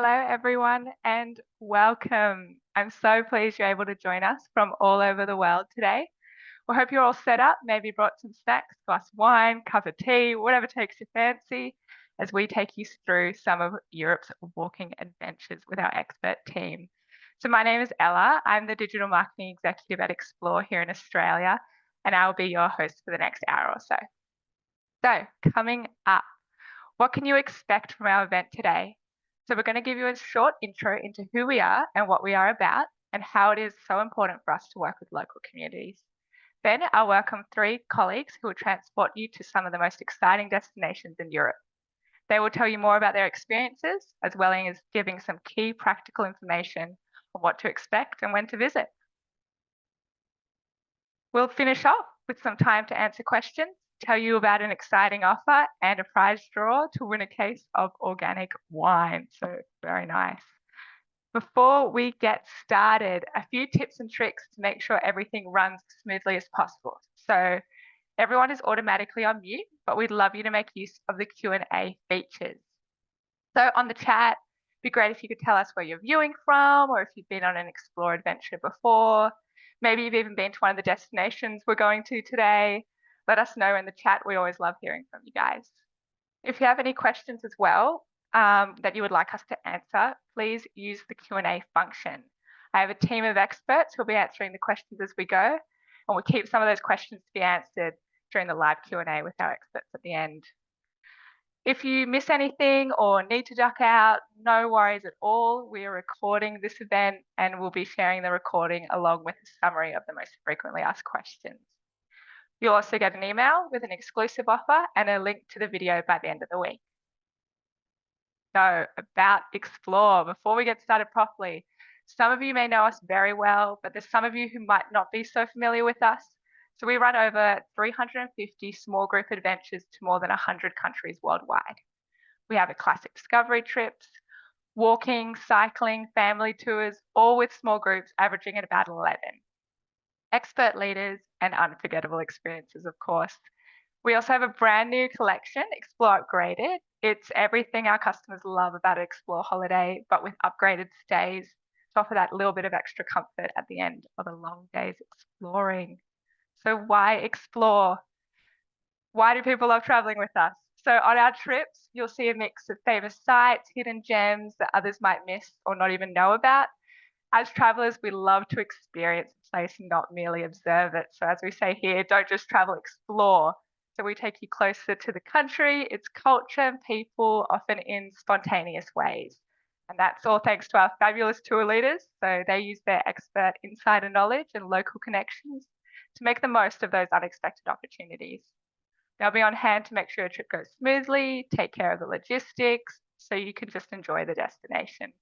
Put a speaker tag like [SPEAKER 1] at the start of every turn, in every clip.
[SPEAKER 1] Hello, everyone, and welcome. I'm so pleased you're able to join us from all over the world today. We hope you're all set up, maybe brought some snacks, glass of wine, cup of tea, whatever takes your fancy, as we take you through some of Europe's walking adventures with our expert team. So my name is Ella. I'm the Digital Marketing Executive at Explore here in Australia, and I'll be your host for the next hour or so. So coming up, what can you expect from our event today? So we're going to give you a short intro into who we are and what we are about and how it is so important for us to work with local communities. Then I'll welcome 3 colleagues who will transport you to some of the most exciting destinations in Europe. They will tell you more about their experiences, as well as giving some key practical information on what to expect and when to visit. We'll finish off with some time to answer questions, tell you about an exciting offer and a prize draw to win a case of organic wine. So very nice. Before we get started, a few tips and tricks to make sure everything runs as smoothly as possible. So everyone is automatically on mute, but we'd love you to make use of the Q&A features. So on the chat, it'd be great if you could tell us where you're viewing from, or if you've been on an Explore adventure before. Maybe you've even been to one of the destinations we're going to today. Let us know in the chat. We always love hearing from you guys. If you have any questions as well that you would like us to answer, please use the Q&A function. I have a team of experts who'll be answering the questions as we go, and we'll keep some of those questions to be answered during the live Q&A with our experts at the end. If you miss anything or need to duck out, no worries at all. We are recording this event and we'll be sharing the recording along with a summary of the most frequently asked questions. You'll also get an email with an exclusive offer and a link to the video by the end of the week. So about Explore, before we get started properly, some of you may know us very well, but there's some of you who might not be so familiar with us. So we run over 350 small group adventures to more than 100 countries worldwide. We have a classic discovery trips, walking, cycling, family tours, all with small groups averaging at about 11. Expert leaders and unforgettable experiences, of course. We also have a brand new collection, Explore Upgraded. It's everything our customers love about an Explore holiday, but with upgraded stays to offer that little bit of extra comfort at the end of a long day's exploring. So why explore? Why do people love traveling with us? So on our trips, you'll see a mix of famous sites, hidden gems that others might miss or not even know about. As travelers, we love to experience a place and not merely observe it. So as we say here, don't just travel, explore. So we take you closer to the country, its culture and people, often in spontaneous ways. And that's all thanks to our fabulous tour leaders. So they use their expert insider knowledge and local connections to make the most of those unexpected opportunities. They'll be on hand to make sure your trip goes smoothly, take care of the logistics, so you can just enjoy the destination.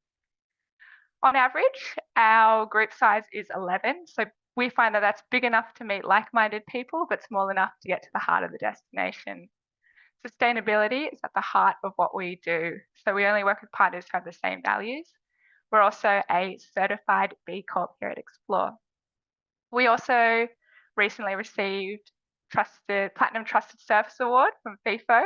[SPEAKER 1] On average, our group size is 11, so we find that that's big enough to meet like-minded people, but small enough to get to the heart of the destination. Sustainability is at the heart of what we do, so we only work with partners who have the same values. We're also a certified B Corp here at Explore. We also recently received Platinum Trusted Service Award from FIFO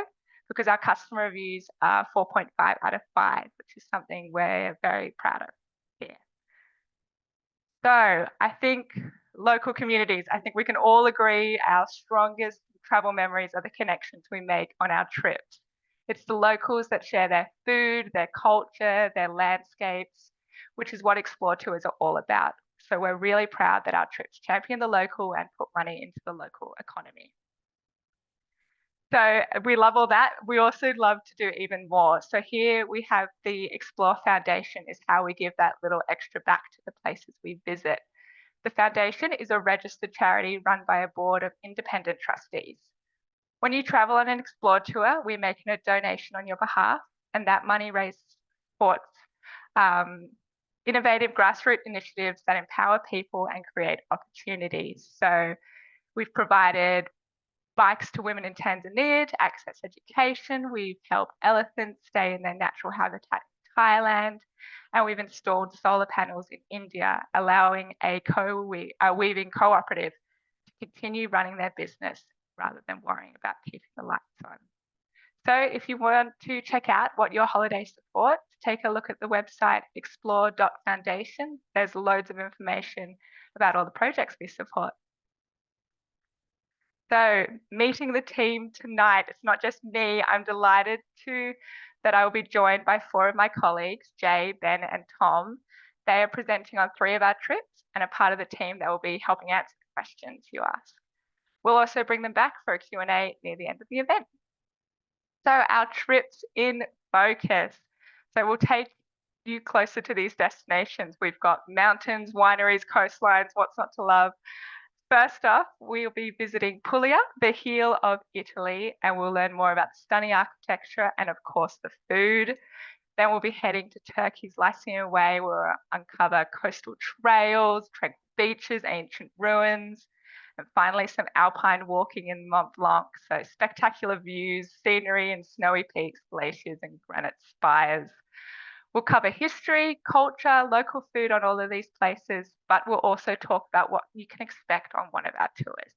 [SPEAKER 1] because our customer reviews are 4.5 out of 5, which is something we're very proud of here. So I think local communities, I think we can all agree our strongest travel memories are the connections we make on our trips. It's the locals that share their food, their culture, their landscapes, which is what Explore Tours are all about. So we're really proud that our trips champion the local and put money into the local economy. So we love all that. We also love to do even more. So here we have the Explore Foundation is how we give that little extra back to the places we visit. The foundation is a registered charity run by a board of independent trustees. When you travel on an Explore tour, we make a donation on your behalf, and that money raised supports innovative grassroots initiatives that empower people and create opportunities. So we've provided bikes to women in Tanzania to access education. We've helped elephants stay in their natural habitat in Thailand. And we've installed solar panels in India, allowing a weaving cooperative to continue running their business rather than worrying about keeping the lights on. So if you want to check out what your holiday supports, take a look at the website explore.foundation. There's loads of information about all the projects we support. So meeting the team tonight, it's not just me. I'm delighted that I will be joined by 4 of my colleagues, Jay, Ben, and Tom. They are presenting on 3 of our trips and are part of the team that will be helping answer the questions you ask. We'll also bring them back for a Q&A near the end of the event. So our trips in focus. So we'll take you closer to these destinations. We've got mountains, wineries, coastlines, what's not to love. First off, we'll be visiting Puglia, the heel of Italy, and we'll learn more about the stunning architecture and, of course, the food. Then we'll be heading to Turkey's Lycian Way, where we'll uncover coastal trails, tranquil beaches, ancient ruins, and finally some alpine walking in Mont Blanc. So spectacular views, scenery and snowy peaks, glaciers and granite spires. We'll cover history, culture, local food on all of these places, but we'll also talk about what you can expect on one of our tours.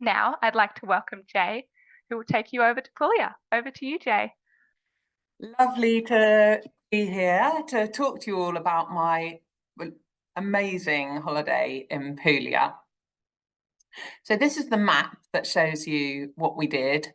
[SPEAKER 1] Now, I'd like to welcome Jay, who will take you over to Puglia. Over to you, Jay.
[SPEAKER 2] Lovely to be here to talk to you all about my amazing holiday in Puglia. So this is the map that shows you what we did.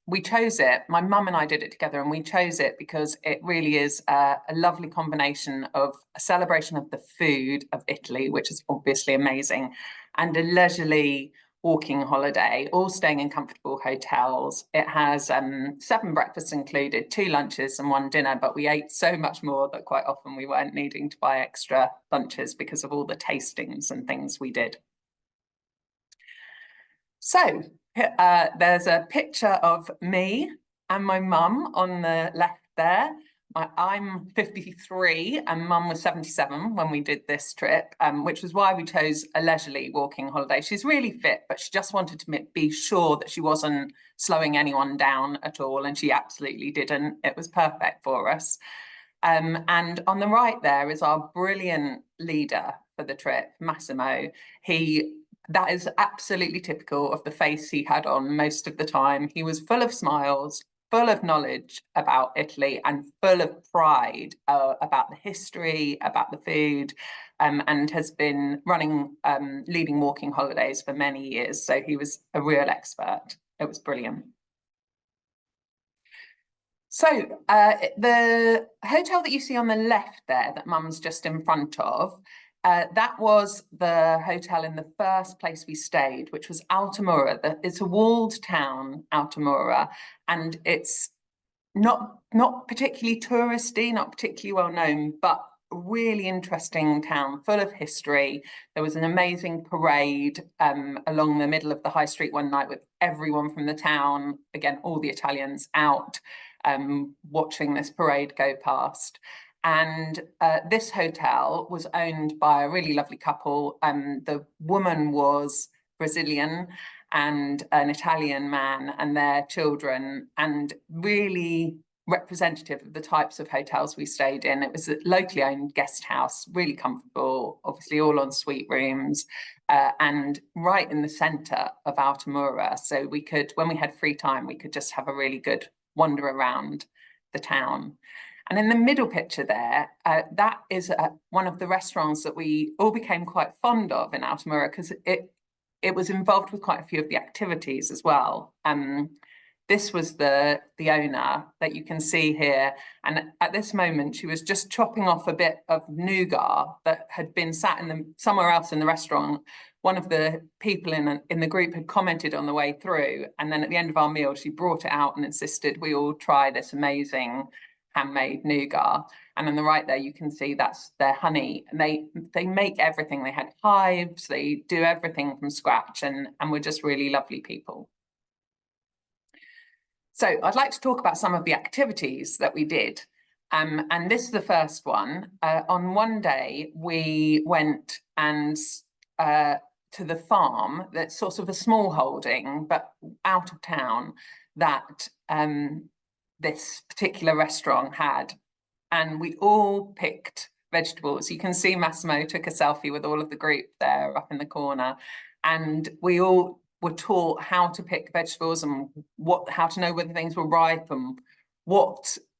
[SPEAKER 2] We chose it, my mum and I did it together, and we chose it because it really is a lovely combination of a celebration of the food of Italy, which is obviously amazing, and a leisurely walking holiday, all staying in comfortable hotels. It has 7 breakfasts included, 2 lunches and 1 dinner, but we ate so much more that quite often we weren't needing to buy extra lunches because of all the tastings and things we did. So there's a picture of me and my mum on the left there. I'm 53 and mum was 77 when we did this trip, which was why we chose a leisurely walking holiday. She's really fit, but she just wanted to be sure that she wasn't slowing anyone down at all, and she absolutely didn't. It was perfect for us. And on the right there is our brilliant leader for the trip, Massimo. That is absolutely typical of the face he had on most of the time. He was full of smiles, full of knowledge about Italy, and full of pride about the history, about the food, and has been running leading walking holidays for many years. So he was a real expert. It was brilliant. So the hotel that you see on the left there, that Mum's just in front of, that was the hotel in the first place we stayed, which was Altamura. It's a walled town, Altamura, and it's not particularly touristy, not particularly well known, but a really interesting town, full of history. There was an amazing parade along the middle of the high street one night with everyone from the town, again, all the Italians out watching this parade go past. And this hotel was owned by a really lovely couple. The woman was Brazilian and an Italian man and their children, and really representative of the types of hotels we stayed in. It was a locally owned guest house, really comfortable, obviously all en suite rooms, and right in the centre of Altamura. So we could, when we had free time, we could just have a really good wander around the town. And in the middle picture there, that is one of the restaurants that we all became quite fond of in Altamura, because it was involved with quite a few of the activities as well. This was the owner that you can see here. And at this moment, she was just chopping off a bit of nougat that had been sat somewhere else in the restaurant. One of the people in the group had commented on the way through. And then at the end of our meal, she brought it out and insisted we all try this amazing handmade nougat. And on the right there, you can see that's their honey. And they make everything. They had hives, they do everything from scratch, and we're just really lovely people. So I'd like to talk about some of the activities that we did. And this is the first one. On one day, we went to the farm that's sort of a small holding, but out of town, that this particular restaurant had. And we all picked vegetables. You can see Massimo took a selfie with all of the group there up in the corner. And we all were taught how to pick vegetables and how to know whether things were ripe and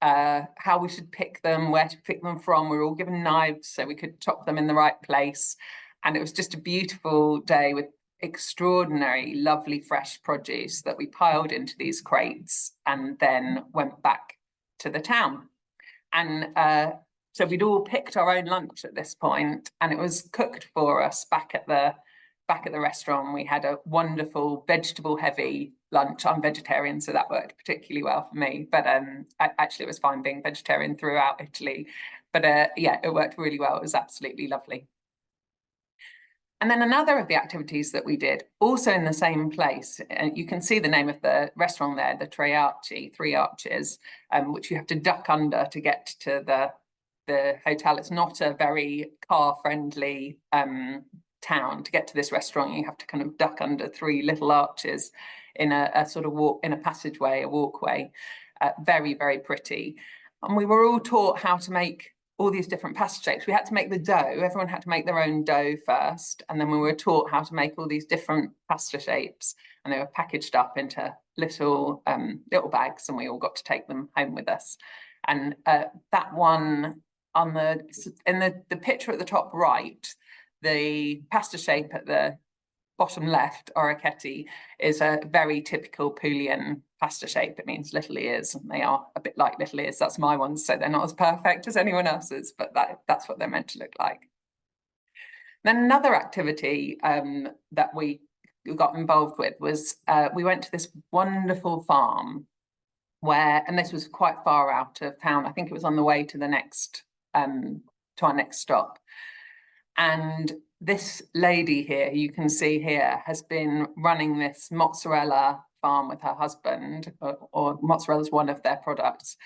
[SPEAKER 2] how we should pick them, where to pick them from. We were all given knives so we could chop them in the right place. And it was just a beautiful day with extraordinary, lovely, fresh produce that we piled into these crates and then went back to the town. And so we'd all picked our own lunch at this point, and it was cooked for us back at the restaurant. We had a wonderful vegetable-heavy lunch. I'm vegetarian, so that worked particularly well for me. But actually, it was fine being vegetarian throughout Italy. But yeah, it worked really well. It was absolutely lovely. And then another of the activities that we did, also in the same place, and you can see the name of the restaurant there, the Tre Arci, Three Arches, which you have to duck under to get to the hotel. It's not a very car-friendly town. To get to this restaurant, you have to kind of duck under three little arches in a sort of passageway, a walkway. Very, very pretty. And we were all taught how to make all these different pasta shapes. We had to make the dough. Everyone had to make their own dough first. And then we were taught how to make all these different pasta shapes. And they were packaged up into little bags, and we all got to take them home with us. And that one in the picture at the top right, the pasta shape at the bottom left, orecchietti, is a very typical Puglian pasta shape. It means little ears, and they are a bit like little ears. That's my ones, so they're not as perfect as anyone else's, but that's what they're meant to look like. Then another activity that we got involved with was we went to this wonderful farm and this was quite far out of town. I think it was on the way to our next stop. And this lady here, you can see here, has been running this mozzarella farm with her husband, or mozzarella is one of their products,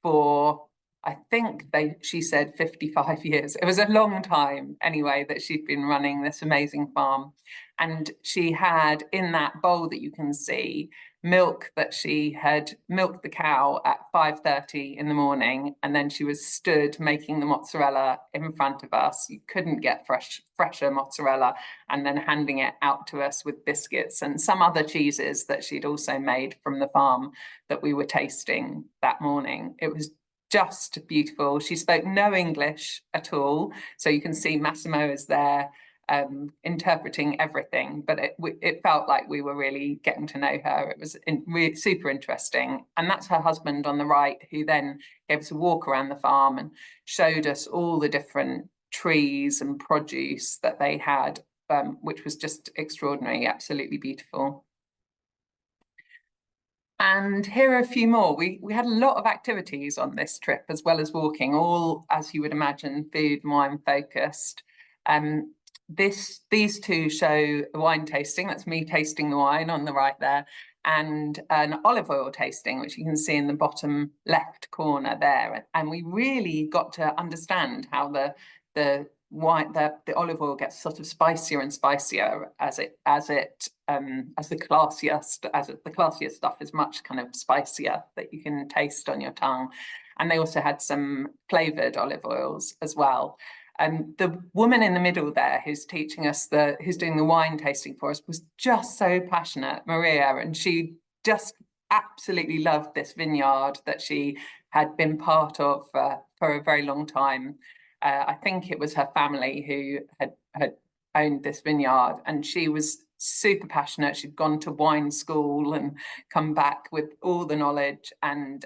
[SPEAKER 2] for, I think she said 55 years. It was a long time anyway that she'd been running this amazing farm. And she had in that bowl that you can see, milk that she had milked the cow at 5:30 in the morning, and then she was stood making the mozzarella in front of us. You couldn't get fresher mozzarella, and then handing it out to us with biscuits and some other cheeses that she'd also made from the farm that we were tasting that morning. It was just beautiful. She spoke no English at all, so you can see Massimo is there interpreting everything, but it felt like we were really getting to know her. It was super interesting. And that's her husband on the right, who then gave us a walk around the farm and showed us all the different trees and produce that they had, which was just extraordinary, absolutely beautiful. And here are a few more. We had a lot of activities on this trip, as well as walking, all, as you would imagine, food and wine focused. These two show the wine tasting. That's me tasting the wine on the right there, and an olive oil tasting, which you can see in the bottom left corner there. And we really got to understand how the olive oil gets sort of spicier and spicier as the classier stuff is much kind of spicier, that you can taste on your tongue. And they also had some flavored olive oils as well. And the woman in the middle there who's teaching us who's doing the wine tasting for us was just so passionate, Maria, and she just absolutely loved this vineyard that she had been part of for a very long time. I think it was her family who had owned this vineyard, and she was super passionate. She'd gone to wine school and come back with all the knowledge, and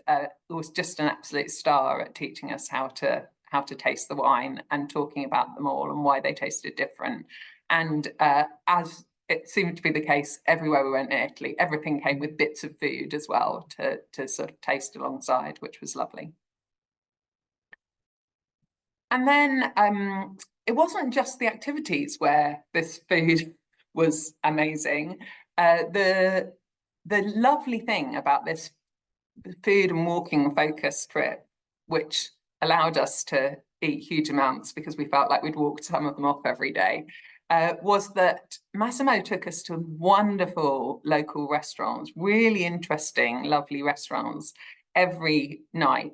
[SPEAKER 2] was just an absolute star at teaching us how to taste the wine and talking about them all and why they tasted different. And as it seemed to be the case everywhere we went in Italy, everything came with bits of food as well to sort of taste alongside, which was lovely. And then it wasn't just the activities where this food was amazing. The lovely thing about this food and walking focus trip, which allowed us to eat huge amounts because we felt like we'd walked some of them off every day, was that Massimo took us to wonderful local restaurants, really interesting, lovely restaurants every night.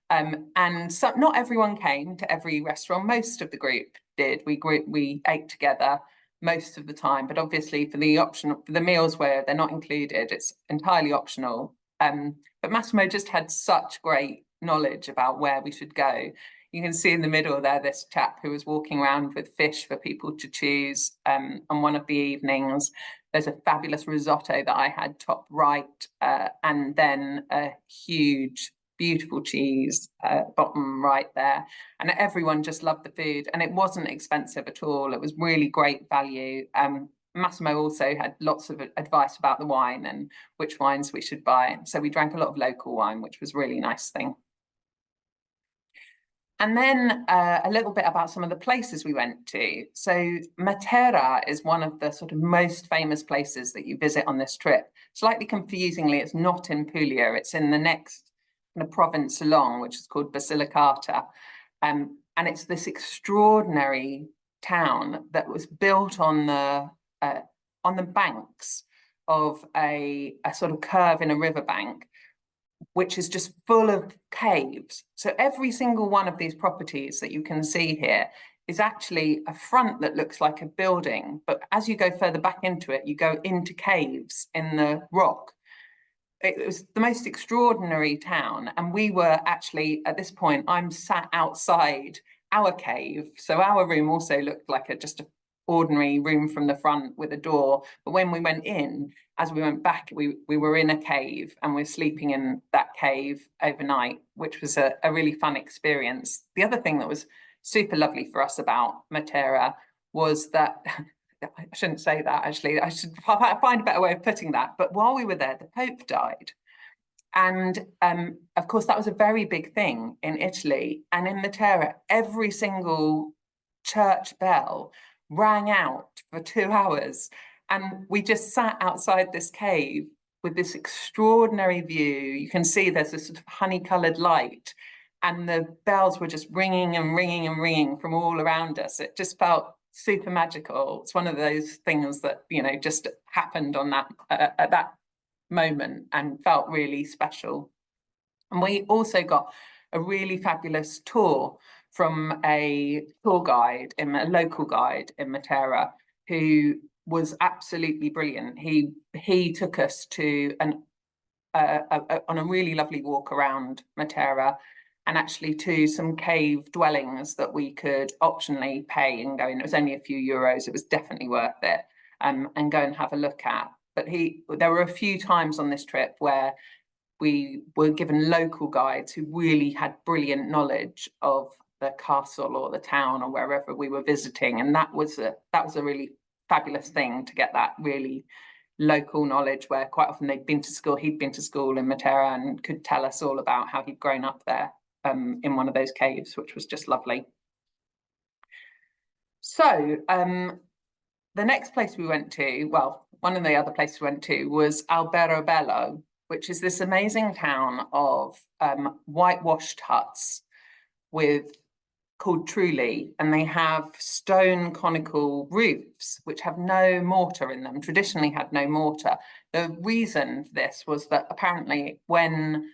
[SPEAKER 2] And so not everyone came to every restaurant. Most of the group did. We ate together most of the time, but obviously for the meals where they're not included, it's entirely optional. But Massimo just had such great knowledge about where we should go. You can see in the middle there this chap who was walking around with fish for people to choose on one of the evenings. There's a fabulous risotto that I had top right, and then a huge, beautiful cheese bottom right there. And everyone just loved the food, and it wasn't expensive at all. It was really great value. Massimo also had lots of advice about the wine and which wines we should buy. So we drank a lot of local wine, which was a really nice thing. And then a little bit about some of the places we went to. So Matera is one of the sort of most famous places that you visit on this trip. Slightly confusingly, it's not in Puglia, it's in the next province along, which is called Basilicata. And it's this extraordinary town that was built on the banks of a sort of curve in a riverbank, which is just full of caves. So every single one of these properties that you can see here is actually a front that looks like a building, but as you go further back into it, you go into caves in the rock. It was the most extraordinary town, and we were actually, at this point, I'm sat outside our cave, so our room also looked like just an ordinary room from the front with a door, but when we went in, as we went back, we were in a cave, and we're sleeping in that cave overnight, which was a really fun experience. The other thing that was super lovely for us about Matera was that I shouldn't say that, actually. I should find a better way of putting that. But while we were there, the Pope died. And of course, that was a very big thing in Italy. And in Matera, every single church bell rang out for 2 hours. And we just sat outside this cave with this extraordinary view. You can see there's this sort of honey-coloured light. And the bells were just ringing and ringing and ringing from all around us. It just felt super magical. It's one of those things that, you know, just happened on that at that moment and felt really special. And we also got a really fabulous tour from a tour guide, a local guide in Matera, who was absolutely brilliant. He took us to on a really lovely walk around Matera, and actually to some cave dwellings that we could optionally pay and go in. It was only a few euros. It was definitely worth it, and go and have a look at. But there were a few times on this trip where we were given local guides who really had brilliant knowledge of the castle or the town or wherever we were visiting, and that was a really fabulous thing, to get that really local knowledge, where quite often he'd been to school in Matera and could tell us all about how he'd grown up there in one of those caves, which was just lovely. So the next place we went to, well, one of the other places we went to was Alberobello, which is this amazing town of whitewashed huts called Truly, and they have stone conical roofs which have no mortar in them, traditionally had no mortar. The reason for this was that apparently when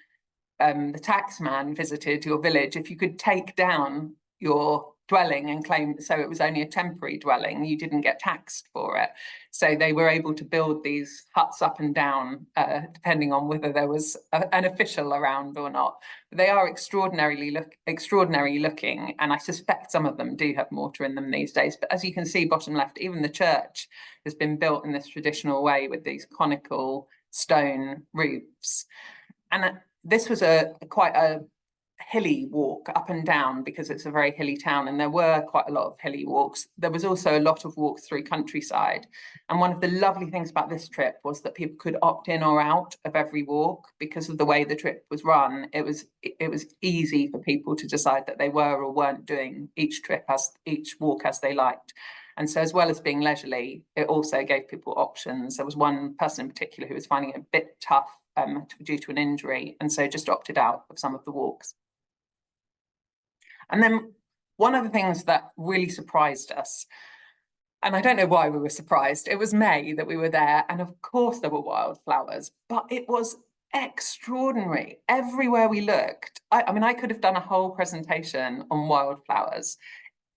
[SPEAKER 2] the taxman visited your village, if you could take down your dwelling and claim so it was only a temporary dwelling, you didn't get taxed for it. So they were able to build these huts up and down, depending on whether there was an official around or not. They are extraordinary looking, and I suspect some of them do have mortar in them these days. But as you can see, bottom left, even the church has been built in this traditional way with these conical stone roofs. And this was quite a hilly walk up and down, because it's a very hilly town, and there were quite a lot of hilly walks. There was also a lot of walks through countryside, and one of the lovely things about this trip was that people could opt in or out of every walk. Because of the way the trip was run, it was easy for people to decide that they were or weren't doing each walk as they liked. And so, as well as being leisurely, it also gave people options. There was one person in particular who was finding it a bit tough due to an injury, and so just opted out of some of the walks. And then one of the things that really surprised us, and I don't know why we were surprised, it was May that we were there, and of course there were wildflowers, but it was extraordinary. Everywhere we looked, I mean, I could have done a whole presentation on wildflowers.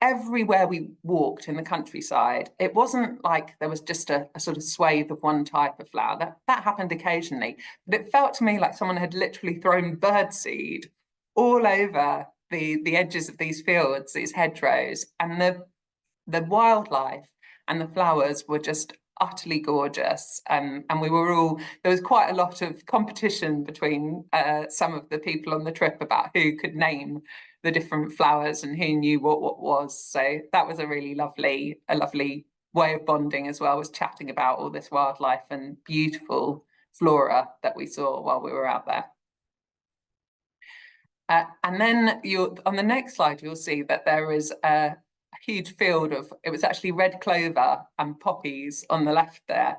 [SPEAKER 2] everywhere we walked in the countryside, it wasn't like there was just a sort of swathe of one type of flower. That happened occasionally, but it felt to me like someone had literally thrown birdseed all over the edges of these fields, these hedgerows, and the wildlife and the flowers were just utterly gorgeous. And we were all, there was quite a lot of competition between some of the people on the trip about who could name the different flowers and who knew what was. So that was a really lovely way of bonding as well, was chatting about all this wildlife and beautiful flora that we saw while we were out there. And then on the next slide, you'll see that there is a huge field of, it was actually red clover and poppies on the left there,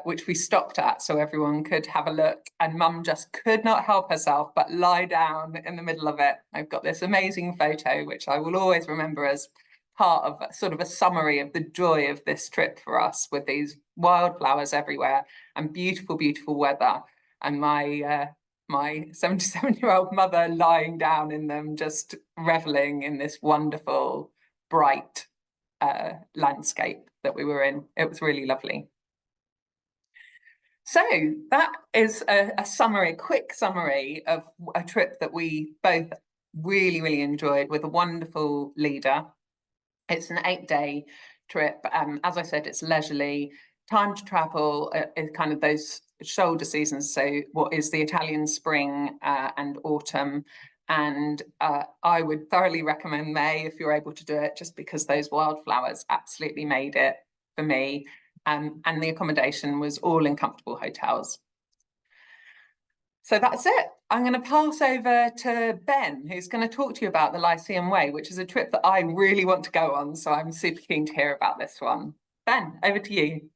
[SPEAKER 2] which we stopped at so everyone could have a look. And Mum just could not help herself but lie down in the middle of it. I've got this amazing photo, which I will always remember as part of sort of a summary of the joy of this trip for us, with these wildflowers everywhere and beautiful, beautiful weather. And my 77-year-old mother lying down in them, just reveling in this wonderful, bright landscape that we were in. It was really lovely. So that is a summary, a quick summary of a trip that we both really, really enjoyed, with a wonderful leader. It's an 8-day trip. As I said, it's leisurely. Time to travel is kind of those shoulder seasons, so what is the Italian spring and autumn, and I would thoroughly recommend May if you're able to do it, just because those wildflowers absolutely made it for me, and the accommodation was all in comfortable hotels. So that's it. I'm going to pass over to Ben, who's going to talk to you about the Lycian Way, which is a trip that I really want to go on, so I'm super keen to hear about this one. Ben, over to you.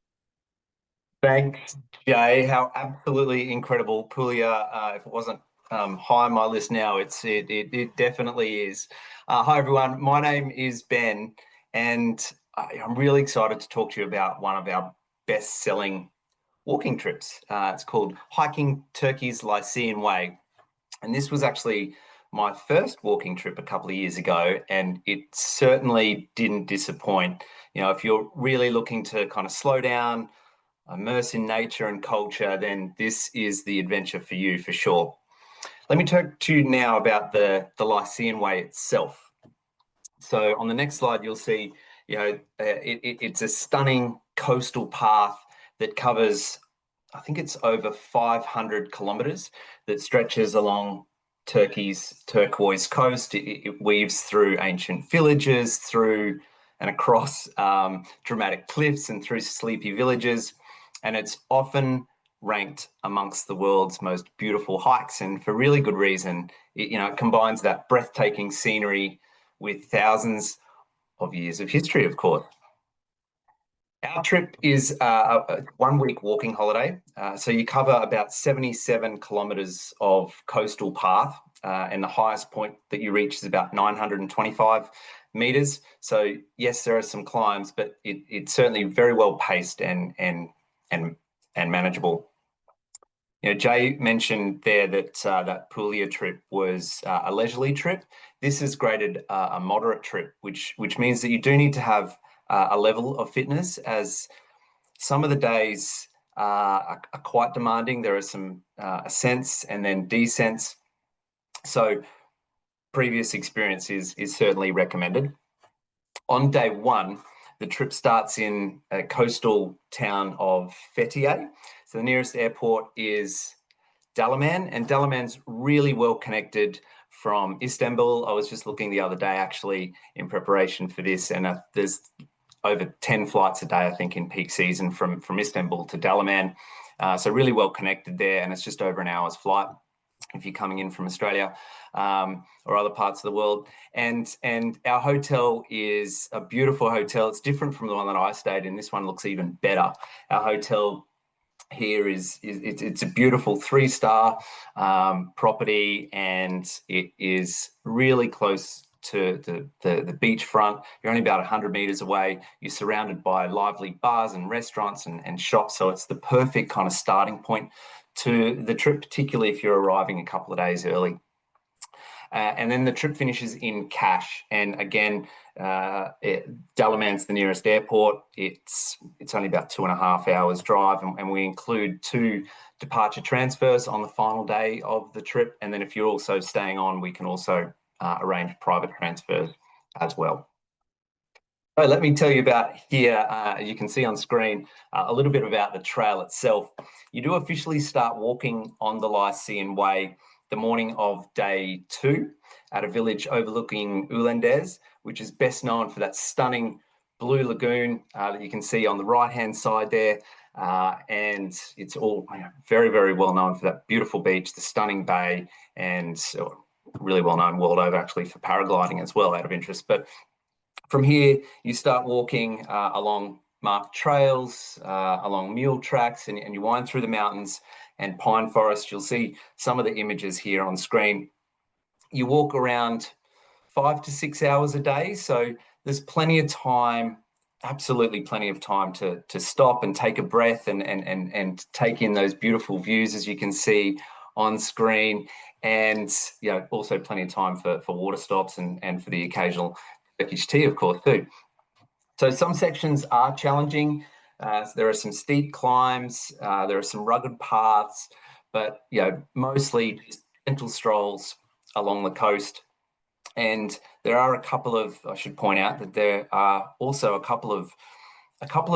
[SPEAKER 3] Thanks, Jay. How absolutely incredible. Puglia, if it wasn't high on my list now, it definitely is. Hi, everyone. My name is Ben, and I'm really excited to talk to you about one of our best-selling walking trips. It's called Hiking Turkey's Lycian Way. And this was actually my first walking trip a couple of years ago, and it certainly didn't disappoint. You know, if you're really looking to kind of slow down, immerse in nature and culture, then this is the adventure for you for sure. Let me talk to you now about the Lycian Way itself. So on the next slide, you'll see, you know, it's a stunning coastal path that covers, I think it's over 500 kilometers, that stretches along Turkey's turquoise coast. It weaves through ancient villages, through and across dramatic cliffs and through sleepy villages. And it's often ranked amongst the world's most beautiful hikes, and for really good reason. It combines that breathtaking scenery with thousands of years of history, of course. Our trip is a 1-week walking holiday. So you cover about 77 kilometres of coastal path, and the highest point that you reach is about 925 metres. So yes, there are some climbs, but it's certainly very well paced and manageable. You know, Jay mentioned there that that Puglia trip was a leisurely trip. This is graded a moderate trip, which means that you do need to have a level of fitness, as some of the days are quite demanding. There are some ascents and then descents. So previous experience is certainly recommended. On day 1, the trip starts in a coastal town of Fethiye. So the nearest airport is Dalaman, and Dalaman's really well connected from Istanbul. I was just looking the other day, actually, in preparation for this, and there's over 10 flights a day, I think, in peak season from Istanbul to Dalaman. So really well connected there, and it's just over an hour's flight if you're coming in from Australia or other parts of the world. And our hotel is a beautiful hotel. It's different from the one that I stayed in. This one looks even better. Our hotel here it's a beautiful 3-star property, and it is really close to the beachfront. You're only about 100 meters away. You're surrounded by lively bars and restaurants and shops. So it's the perfect kind of starting point to the trip, particularly if you're arriving a couple of days early. And then the trip finishes in Cash. And again, Dalaman's the nearest airport. It's only about 2.5 hours drive, and we include 2 departure transfers on the final day of the trip. And then if you're also staying on, we can also arrange private transfers as well. So let me tell you about here, you can see on screen, a little bit about the trail itself. You do officially start walking on the Lycian Way the morning of day 2 at a village overlooking Ulandes, which is best known for that stunning blue lagoon that you can see on the right-hand side there. And it's all very, very well known for that beautiful beach, the stunning bay, and really well known world over actually for paragliding as well, out of interest. But from here, you start walking along marked trails, along mule tracks, and you wind through the mountains and pine forest. You'll see some of the images here on screen. You walk around 5 to 6 hours a day, so there's plenty of time, absolutely plenty of time to stop and take a breath and take in those beautiful views, as you can see on screen, and also plenty of time for water stops and for the occasional Turkish tea, of course, too. So some sections are challenging. There are some steep climbs, there are some rugged paths, but mostly just gentle strolls along the coast. And there are a couple of, I should point out that there are also a couple of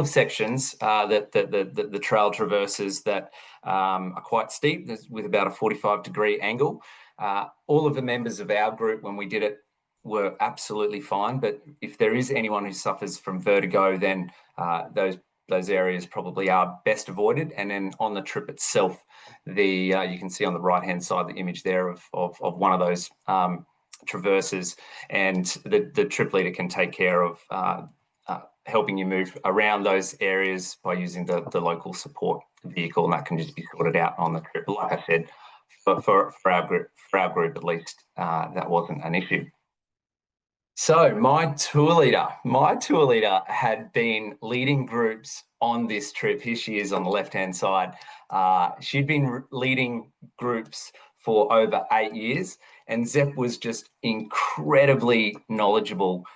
[SPEAKER 3] sections that the trail traverses that are quite steep, with about a 45-degree angle. All of the members of our group, when we did it, were absolutely fine. But if there is anyone who suffers from vertigo, then those areas probably are best avoided. And then on the trip itself, you can see on the right-hand side the image there of one of those traverses, and the trip leader can take care of helping you move around those areas by using the local support vehicle, and that can just be sorted out on the trip. Like I said, for our group at least, that wasn't an issue. So my tour leader had been leading groups on this trip. Here she is on the left-hand side. She'd been leading groups for over 8 years, and Zep was just incredibly knowledgeable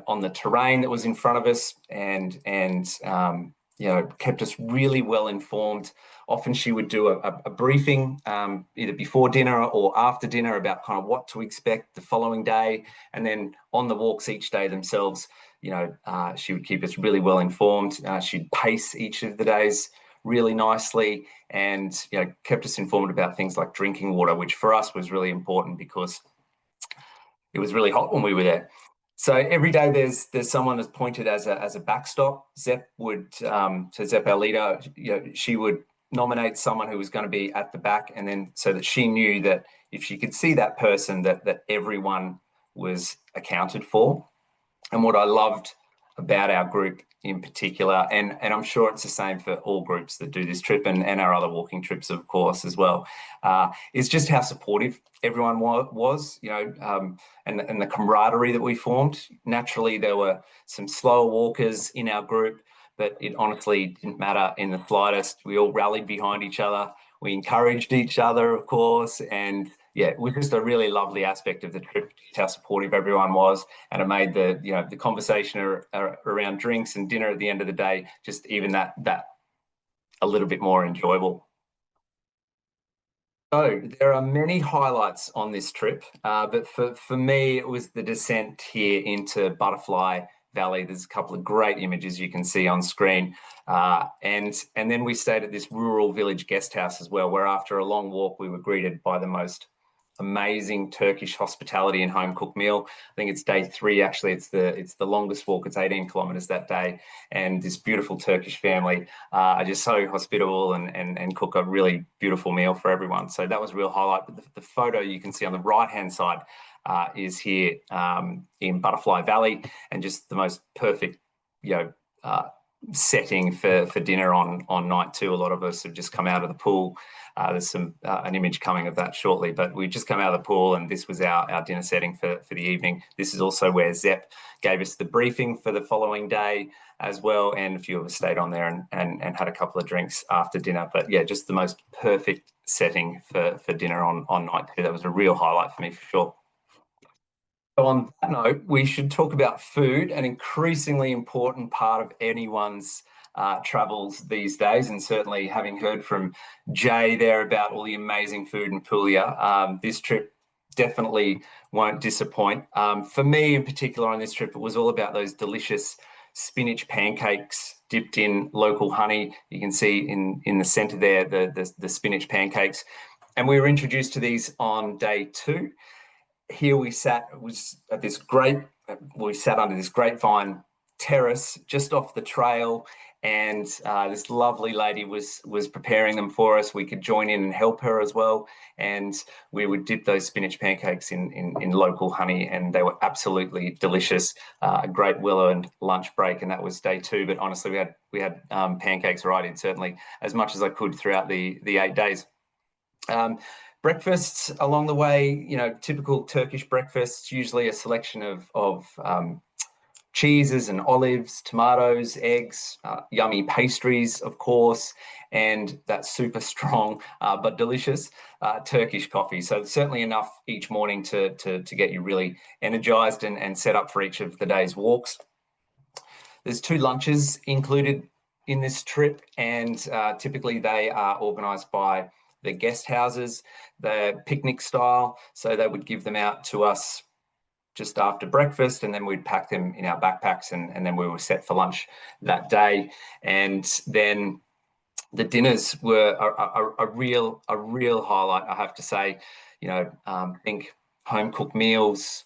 [SPEAKER 3] on the terrain that was in front of us, and kept us really well informed. Often she would do a briefing either before dinner or after dinner about kind of what to expect the following day, and then on the walks each day themselves, she would keep us really well informed. She'd pace each of the days really nicely, and kept us informed about things like drinking water, which for us was really important because it was really hot when we were there. So every day there's someone appointed as a backstop. Zep would, so Zep, our leader, she would nominate someone who was going to be at the back, and then so that she knew that if she could see that person, that everyone was accounted for. And what I loved about our group in particular, and I'm sure it's the same for all groups that do this trip and our other walking trips, of course, as well, is just how supportive everyone was, and the camaraderie that we formed. Naturally, there were some slower walkers in our group, but it honestly didn't matter in the slightest. We all rallied behind each other. We encouraged each other, of course, and it was just a really lovely aspect of the trip, how supportive everyone was, and it made the conversation around drinks and dinner at the end of the day just even that a little bit more enjoyable. So there are many highlights on this trip, but for me, it was the descent here into Butterfly Valley. There's a couple of great images you can see on screen. And then we stayed at this rural village guest house as well, where after a long walk, we were greeted by the most amazing Turkish hospitality and home cooked meal. I think it's day 3, actually. It's the longest walk. It's 18 kilometers that day. And this beautiful Turkish family are just so hospitable and cook a really beautiful meal for everyone. So that was a real highlight. But the photo you can see on the right-hand side is here in Butterfly Valley, and just the most perfect, setting for dinner on night 2. A lot of us have just come out of the pool. There's an image coming of that shortly, but we just come out of the pool, and this was our dinner setting for the evening. This is also where Zep gave us the briefing for the following day, as well, and a few of us stayed on there and had a couple of drinks after dinner. But yeah, just the most perfect setting for dinner on night 2. That was a real highlight for me for sure. So on that note, we should talk about food, an increasingly important part of anyone's travels these days, and certainly having heard from Jay there about all the amazing food in Puglia, this trip definitely won't disappoint. For me in particular on this trip, it was all about those delicious spinach pancakes dipped in local honey. You can see in the centre there the spinach pancakes, and we were introduced to these on day 2. Here we sat under this grapevine terrace just off the trail, and this lovely lady was preparing them for us. We could join in and help her as well, and we would dip those spinach pancakes in local honey, and they were absolutely delicious. A great well-earned lunch break, and that was day 2. But honestly, we had pancakes right in, certainly as much as I could throughout the 8 days. Breakfasts along the way, typical Turkish breakfasts, usually a selection of cheeses and olives, tomatoes, eggs, yummy pastries, of course, and that super strong but delicious Turkish coffee. So certainly enough each morning to get you really energized and set up for each of the day's walks. There's 2 lunches included in this trip, and typically they are organised by the guest houses, the picnic style. So they would give them out to us just after breakfast, and then we'd pack them in our backpacks, and then we were set for lunch that day. And then the dinners were a real highlight, I have to say. Think home cooked meals,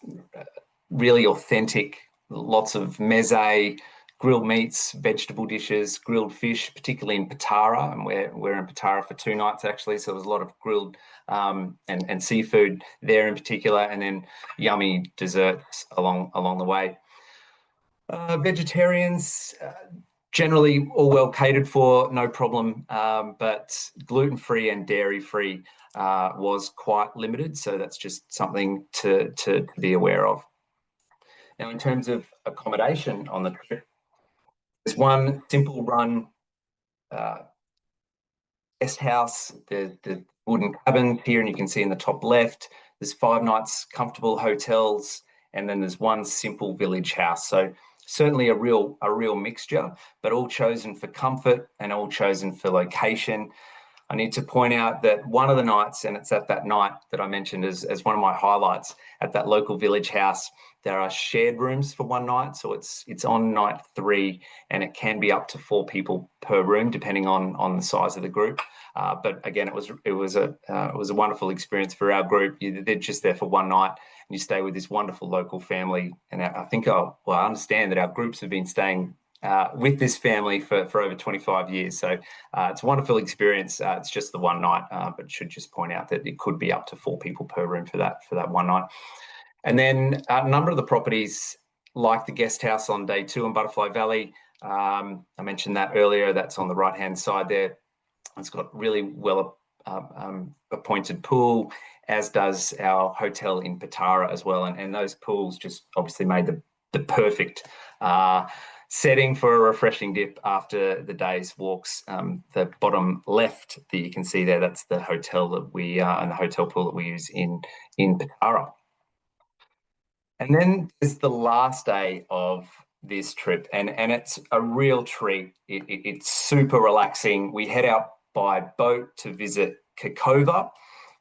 [SPEAKER 3] really authentic, lots of meze, grilled meats, vegetable dishes, grilled fish, particularly in Patara, and we're in Patara for 2 nights actually, so there's a lot of grilled and seafood there in particular, and then yummy desserts along the way. Vegetarians, generally all well catered for, no problem, but gluten-free and dairy-free was quite limited, so that's just something to be aware of. Now, in terms of accommodation on the trip, there's one simple run guest house, the wooden cabin here, and you can see in the top left, there's 5 nights comfortable hotels, and then there's one simple village house. So certainly a real mixture, but all chosen for comfort and all chosen for location. I need to point out that one of the nights, and it's at that night that I mentioned as one of my highlights, at that local village house, there are shared rooms for one night. So it's on night 3, and it can be up to 4 people per room, depending on the size of the group. But again, it was a wonderful experience for our group. They're just there for one night, and you stay with this wonderful local family. And I think I understand that our groups have been staying with this family for over 25 years. So it's a wonderful experience. It's just the one night, but should just point out that it could be up to 4 people per room for that one night. And then a number of the properties, like the guest house on day 2 in Butterfly Valley, I mentioned that earlier, that's on the right-hand side there. It's got really well appointed pool, as does our hotel in Patara as well. And those pools just obviously made the perfect setting for a refreshing dip after the day's walks. The bottom left that you can see there, that's the hotel that we and the hotel pool that we use in Patara. And then there's the last day of this trip, and it's a real treat. It's super relaxing. We head out by boat to visit Kakova,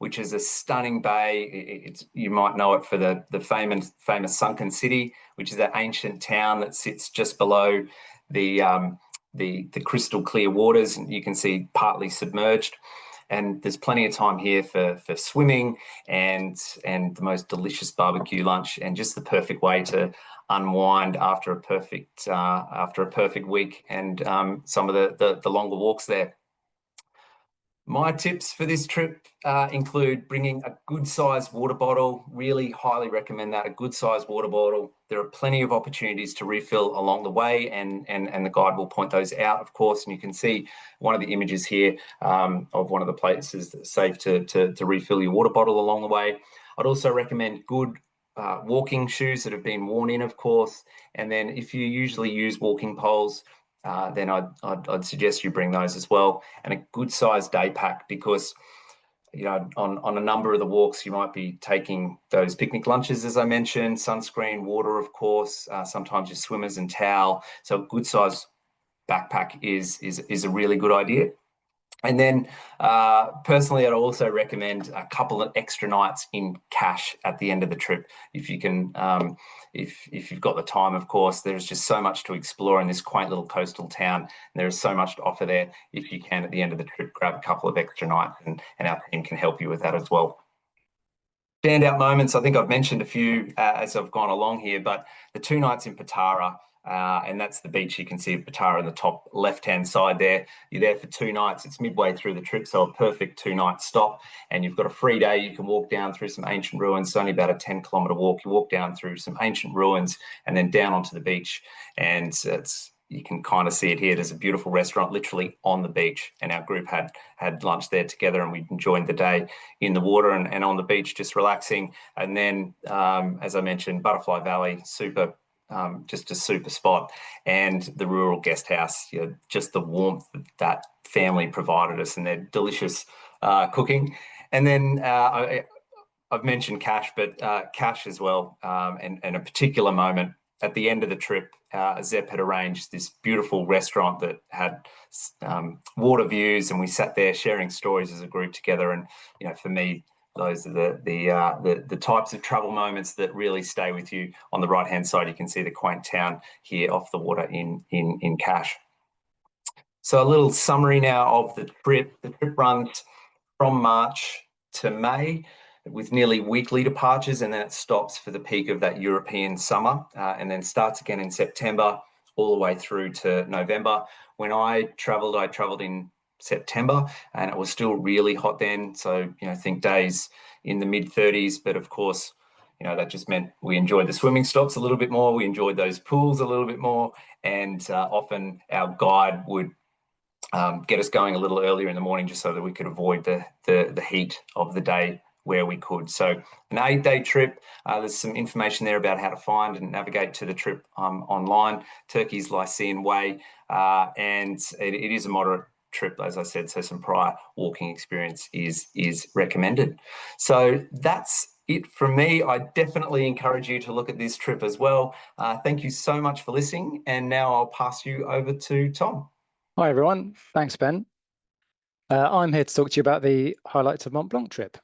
[SPEAKER 3] which is a stunning bay. You might know it for the famous sunken city, which is that ancient town that sits just below the crystal clear waters, and you can see partly submerged. And there's plenty of time here for swimming and the most delicious barbecue lunch, and just the perfect way to unwind after a perfect week and some of the longer walks there. My tips for this trip include bringing a good sized water bottle. Really highly recommend that, a good sized water bottle. There are plenty of opportunities to refill along the way, and the guide will point those out, of course. And you can see one of the images here of one of the places that's safe to refill your water bottle along the way. I'd also recommend good walking shoes that have been worn in, of course. And then if you usually use walking poles, then I'd suggest you bring those as well, and a good sized day pack, because on a number of the walks, you might be taking those picnic lunches, as I mentioned, sunscreen, water, of course, sometimes your swimmers and towel. So a good size backpack is a really good idea. And then personally, I'd also recommend a couple of extra nights in cash at the end of the trip, if you can, if you've got the time, of course. There's just so much to explore in this quaint little coastal town. And there is so much to offer there. If you can, at the end of the trip, grab a couple of extra nights, and our team can help you with that as well. Standout moments, I think I've mentioned a few as I've gone along here, but the 2 nights in Patara, and that's the beach you can see of Patara in the top left-hand side there. You're there for 2 nights. It's midway through the trip, so a perfect 2-night stop. And you've got a free day. You can walk down through some ancient ruins. It's only about a 10-kilometre walk. You walk down through some ancient ruins and then down onto the beach. And you can kind of see it here. There's a beautiful restaurant literally on the beach, and our group had lunch there together, and we enjoyed the day in the water and on the beach, just relaxing. And then, as I mentioned, Butterfly Valley, just a super spot, and the rural guest house, just the warmth that family provided us, and their delicious cooking. And then I've mentioned cash, but cash as well, and a particular moment at the end of the trip. Zep had arranged this beautiful restaurant that had water views, and we sat there sharing stories as a group together. And for me, those are the types of travel moments that really stay with you. On the right hand side, you can see the quaint town here off the water in Cash. So a little summary now of the trip. The trip runs from March to May, with nearly weekly departures, and then it stops for the peak of that European summer, and then starts again in September all the way through to November. When I travelled in September, and it was still really hot then. So, think days in the mid-30s, but of course, that just meant we enjoyed the swimming stops a little bit more. We enjoyed those pools a little bit more, and often our guide would get us going a little earlier in the morning, just so that we could avoid the heat of the day where we could. So an 8-day trip. There's some information there about how to find and navigate to the trip online. Turkey's Lycian Way, and it is a moderate trip, as I said, so some prior walking experience is recommended. So that's it from me. I definitely encourage you to look at this trip as well. Thank you so much for listening, and now I'll pass you over to Tom.
[SPEAKER 4] Hi everyone, thanks Ben. I'm here to talk to you about the highlights of Mont Blanc trip,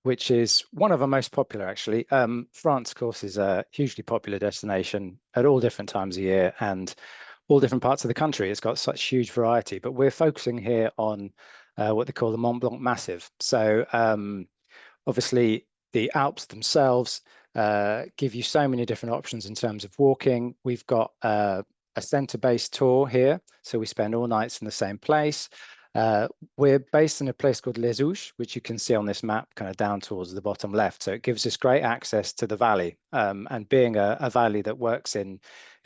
[SPEAKER 4] which is one of our most popular actually. France, of course, is a hugely popular destination at all different times of year and all different parts of the country. It's got such huge variety, but we're focusing here on what they call the Mont Blanc Massif. So obviously the Alps themselves give you so many different options in terms of walking. We've got a center-based tour here, so we spend all nights in the same place. We're based in a place called Les Ouches, which you can see on this map kind of down towards the bottom left. So it gives us great access to the valley, and being a valley that works in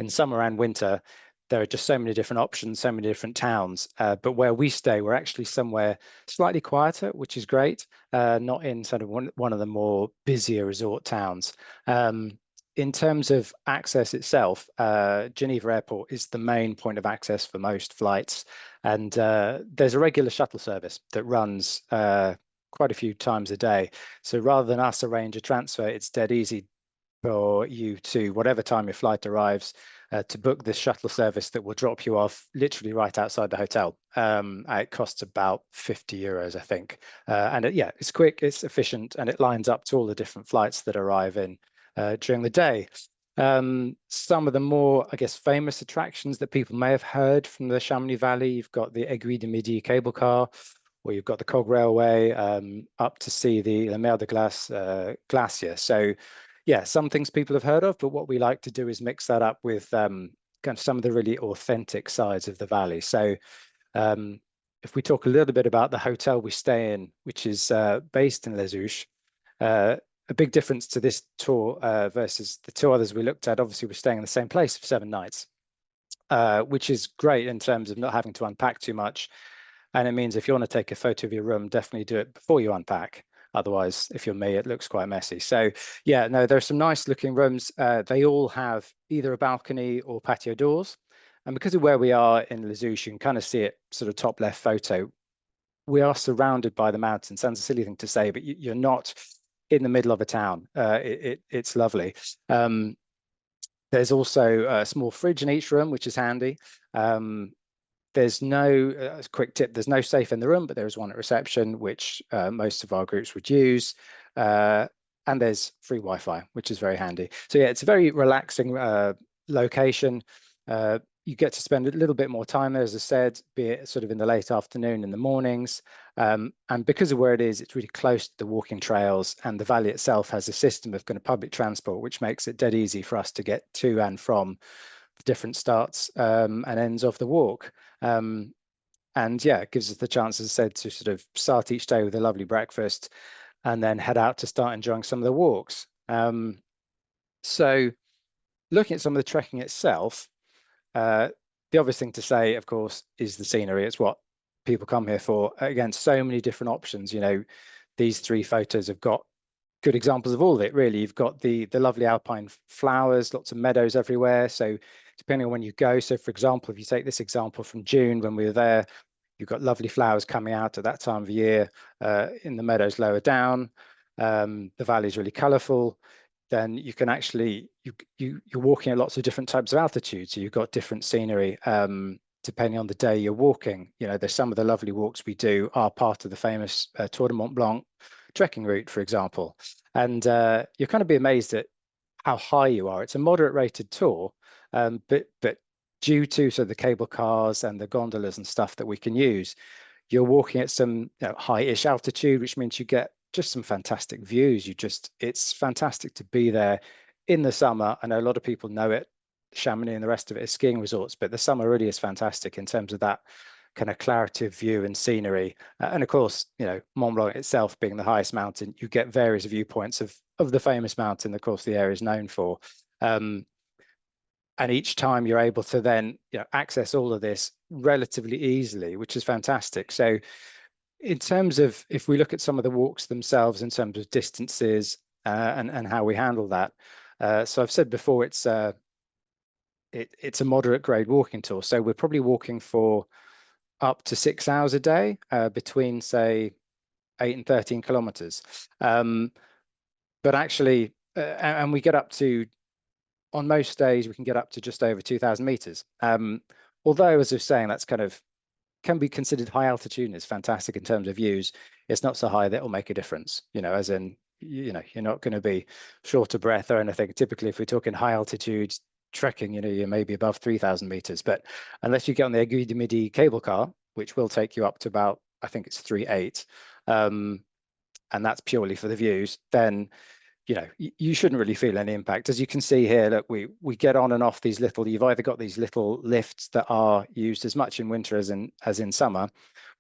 [SPEAKER 4] summer and winter, there are just so many different options, so many different towns. But where we stay, we're actually somewhere slightly quieter, which is great, not in sort of one of the more busier resort towns. In terms of access itself, Geneva Airport is the main point of access for most flights. And there's a regular shuttle service that runs quite a few times a day. So rather than us arrange a transfer, it's dead easy for you to, whatever time your flight arrives, to book this shuttle service that will drop you off literally right outside the hotel. It costs about 50 euros, I think. And it's quick, it's efficient, and it lines up to all the different flights that arrive in during the day. Some of the more, I guess, famous attractions that people may have heard from the Chamonix Valley, you've got the Aiguille de Midi cable car, or you've got the Cog Railway up to see the La Mer de Glace glacier. So yeah, some things people have heard of, but what we like to do is mix that up with kind of some of the really authentic sides of the valley. So if we talk a little bit about the hotel we stay in, which is based in Les Ouches, a big difference to this tour versus the 2 others we looked at. Obviously, we're staying in the same place for 7 nights, which is great in terms of not having to unpack too much. And it means if you want to take a photo of your room, definitely do it before you unpack. Otherwise, if you're me, it looks quite messy. So yeah, no, there are some nice looking rooms. They all have either a balcony or patio doors. And because of where we are in Les Houches, you can kind of see it sort of top left photo. We are surrounded by the mountains. Sounds a silly thing to say, but you're not in the middle of a town. It's lovely. There's also a small fridge in each room, which is handy. There's no, quick tip, there's no safe in the room, but there is one at reception, which most of our groups would use. And there's free Wi-Fi, which is very handy. So yeah, it's a very relaxing location. You get to spend a little bit more time there, as I said, be it sort of in the late afternoon, in the mornings. And because of where it is, it's really close to the walking trails, and the valley itself has a system of kind of public transport, which makes it dead easy for us to get to and from the different starts and ends of the walk. And yeah, it gives us the chance, as I said, to sort of start each day with a lovely breakfast and then head out to start enjoying some of the walks. So looking at some of the trekking itself, the obvious thing to say, of course, is the scenery. It's what people come here for. Again, so many different options. You know, these 3 photos have got good examples of all of it, really. You've got the lovely alpine flowers, lots of meadows everywhere. So depending on when you go, so for example, if you take this example from June when we were there, you've got lovely flowers coming out at that time of year in the meadows lower down. The valley is really colourful. Then you can actually, you're walking at lots of different types of altitude. So you've got different scenery depending on the day you're walking. You know, there's some of the lovely walks we do are part of the famous Tour de Mont Blanc trekking route, for example. And you'll kind of be amazed at how high you are. It's a moderate rated tour, but due to sort of the cable cars and the gondolas and stuff that we can use, you're walking at some high-ish altitude, which means you get just some fantastic views. It's fantastic to be there in the summer. I know a lot of people know it, Chamonix and the rest of it is skiing resorts, but the summer really is fantastic in terms of that kind of clarity of view and scenery. And of course, you know, Mont Blanc itself being the highest mountain, you get various viewpoints of the famous mountain, of course, the area is known for. And each time you're able to then access all of this relatively easily, which is fantastic. So in terms of, if we look at some of the walks themselves in terms of distances and how we handle that, so I've said before, it's a moderate grade walking tour. So we're probably walking for up to 6 hours a day between, say, 8 and 13 kilometers. But actually, and we get up to, on most days, we can get up to just over 2,000 meters. Although, as I was saying, that's kind of can be considered high altitude and it's fantastic in terms of views. It's not so high that will make a difference, as in, you're not going to be short of breath or anything. Typically, if we're talking high altitude trekking, you may be above 3,000 meters, but unless you get on the Aiguille du Midi cable car, which will take you up to about, I think it's 3.8, and that's purely for the views, then you shouldn't really feel any impact. As you can see here, look, we get on and off these little, you've either got these little lifts that are used as much in winter as in summer,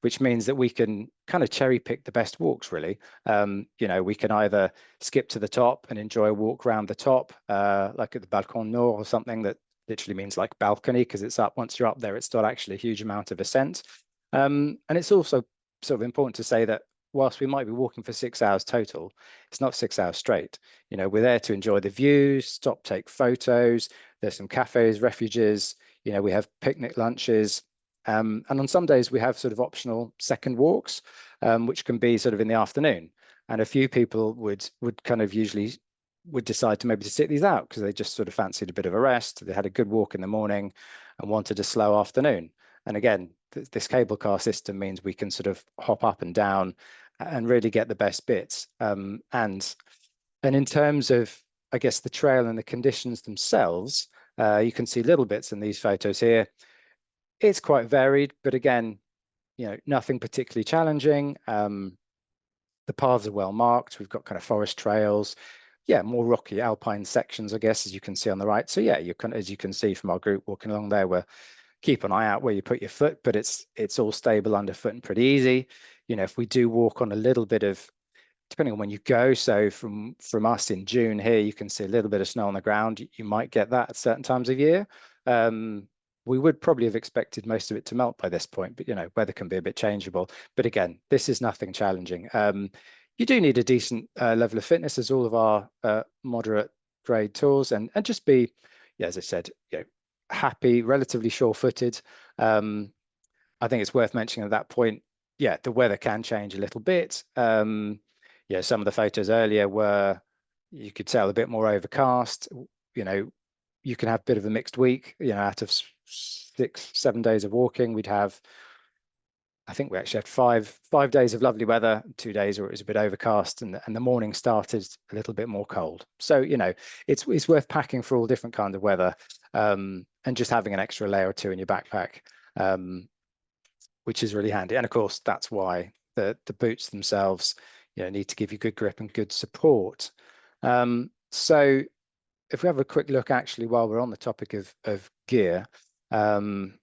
[SPEAKER 4] which means that we can kind of cherry pick the best walks, really. We can either skip to the top and enjoy a walk around the top, like at the Balcon Nord or something, that literally means like balcony, because it's up, once you're up there, it's not actually a huge amount of ascent. And it's also sort of important to say that whilst we might be walking for 6 hours total, it's not 6 hours straight. We're there to enjoy the views, stop, take photos. There's some cafes, refuges. We have picnic lunches. And on some days we have sort of optional second walks, which can be sort of in the afternoon. And a few people would kind of usually would decide to maybe to sit these out because they just sort of fancied a bit of a rest. They had a good walk in the morning and wanted a slow afternoon. And again, this cable car system means we can sort of hop up and down and really get the best bits. And in terms of, I guess, the trail and the conditions themselves, you can see little bits in these photos here. It's quite varied, but again, nothing particularly challenging. The paths are well marked. We've got kind of forest trails, more rocky alpine sections, I guess, as you can see on the right. So yeah, as you can see from our group walking along there, we're keep an eye out where you put your foot, but it's all stable underfoot and pretty easy. If we do walk on a little bit of, depending on when you go, so from us in June here, you can see a little bit of snow on the ground. You might get that at certain times of year. We would probably have expected most of it to melt by this point, but weather can be a bit changeable. But again, this is nothing challenging. You do need a decent level of fitness, as all of our moderate grade tours, and just be, yeah, as I said, happy, relatively sure-footed. I think it's worth mentioning at that point, yeah, the weather can change a little bit. Yeah, some of the photos earlier were, you could tell, a bit more overcast. You can have a bit of a mixed week. Out of 6-7 days of walking, I think we actually had five days of lovely weather, 2 days where it was a bit overcast, and the morning started a little bit more cold. So it's worth packing for all different kinds of weather, and just having an extra layer or two in your backpack, which is really handy. And of course, that's why the boots themselves need to give you good grip and good support. So if we have a quick look, actually, while we're on the topic of gear, and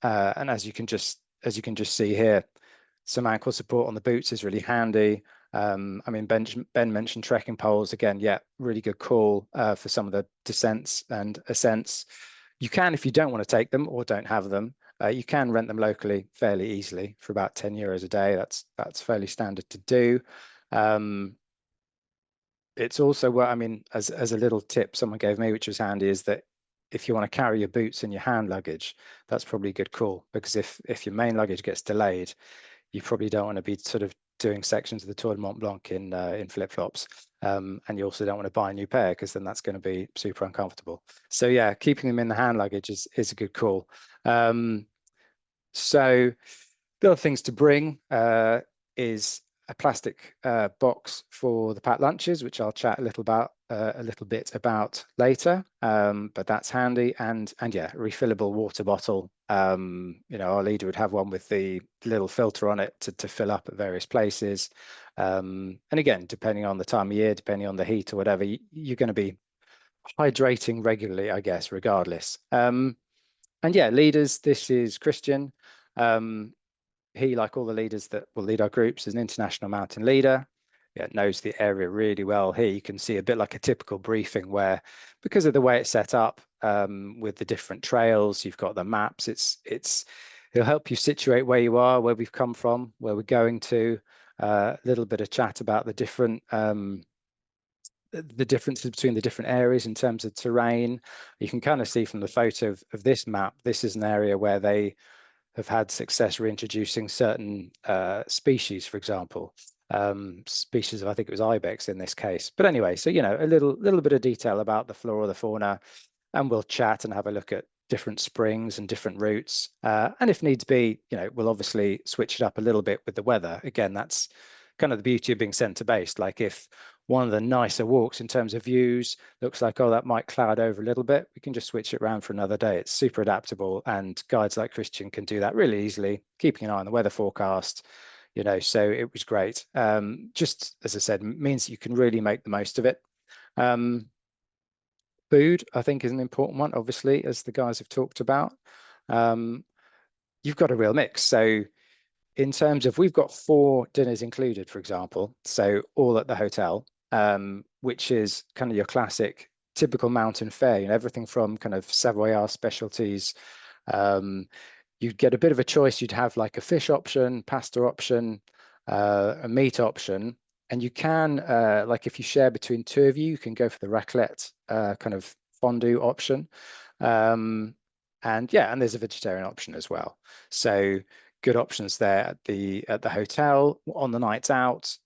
[SPEAKER 4] as you can just see here, some ankle support on the boots is really handy. I mean, Ben mentioned trekking poles again. Yeah, really good call for some of the descents and ascents. You can, if you don't want to take them or don't have them, you can rent them locally fairly easily for about €10 a day. That's fairly standard to do. It's also, I mean, as a little tip someone gave me, which was handy, is that if you want to carry your boots and your hand luggage, that's probably a good call, because if your main luggage gets delayed, you probably don't want to be sort of doing sections of the Tour de Mont Blanc in flip-flops, and you also don't want to buy a new pair, because then that's going to be super uncomfortable. So yeah, keeping them in the hand luggage is a good call. So the other things to bring is a plastic box for the packed lunches, which I'll chat a little bit about later. But that's handy, and yeah, refillable water bottle. Our leader would have one with the little filter on it to fill up at various places. And again, depending on the time of year, depending on the heat or whatever, you're going to be hydrating regularly, I guess, regardless. And yeah, leaders, this is Christian. He, like all the leaders that will lead our groups, is an international mountain leader. Yeah, knows the area really well. Here you can see a bit like a typical briefing, where, because of the way it's set up, with the different trails, you've got the maps. He'll help you situate where you are, where we've come from, where we're going to. A little bit of chat about the differences between the different areas in terms of terrain. You can kind of see from the photo of this map, this is an area where they have had success reintroducing certain species, for example, species of, I think it was ibex in this case. But anyway, so a little bit of detail about the flora, the fauna, and we'll chat and have a look at different springs and different routes. And if needs be, we'll obviously switch it up a little bit with the weather. Again, that's kind of the beauty of being centre-based. Like, if one of the nicer walks in terms of views looks like, oh, that might cloud over a little bit, we can just switch it around for another day. It's super adaptable, and guides like Christian can do that really easily, keeping an eye on the weather forecast. So it was great. Just as I said, means you can really make the most of it. Food, I think, is an important one, obviously, as the guys have talked about. You've got a real mix. So in terms of, we've got 4 dinners included, for example, so all at the hotel, which is kind of your classic, typical mountain fare, everything from kind of Savoyard specialties. You'd get a bit of a choice. You'd have like a fish option, pasta option, a meat option. And you can, like, if you share between 2 of you, you can go for the raclette kind of fondue option. And yeah, and there's a vegetarian option as well. So good options there at the hotel. On the nights out,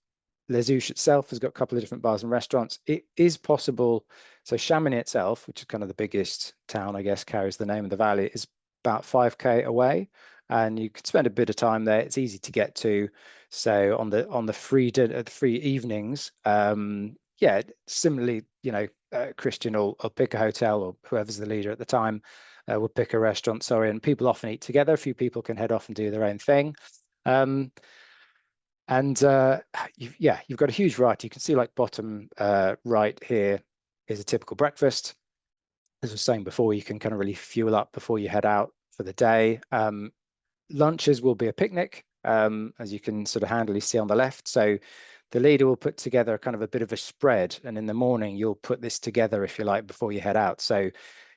[SPEAKER 4] Les Houches itself has got a couple of different bars and restaurants. It is possible. So Chamonix itself, which is kind of the biggest town, I guess, carries the name of the valley, is about 5K away, and you could spend a bit of time there. It's easy to get to. So on the free evenings, yeah, similarly, Christian will pick a hotel, or whoever's the leader at the time will pick a restaurant. Sorry, and people often eat together. A few people can head off and do their own thing. You've got a huge variety. You can see, like, bottom right here is a typical breakfast. As I was saying before, you can kind of really fuel up before you head out for the day. Lunches will be a picnic, as you can sort of handily see on the left. So the leader will put together kind of a bit of a spread, and in the morning you'll put this together, if you like, before you head out. So,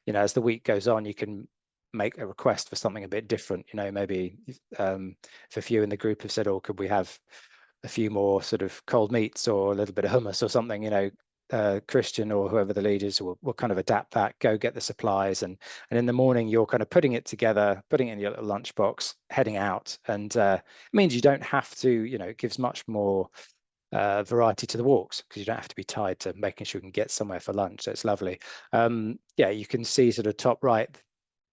[SPEAKER 4] as the week goes on, you can make a request for something a bit different. Maybe if a few in the group have said, oh, could we have a few more sort of cold meats or a little bit of hummus or something, you know, Christian or whoever the leaders will kind of adapt that, go get the supplies, and in the morning you're kind of putting it together, putting it in your little lunchbox, heading out, and it means you don't have to, you know, it gives much more variety to the walks because you don't have to be tied to making sure you can get somewhere for lunch. So it's lovely. Yeah, you can see sort of top right,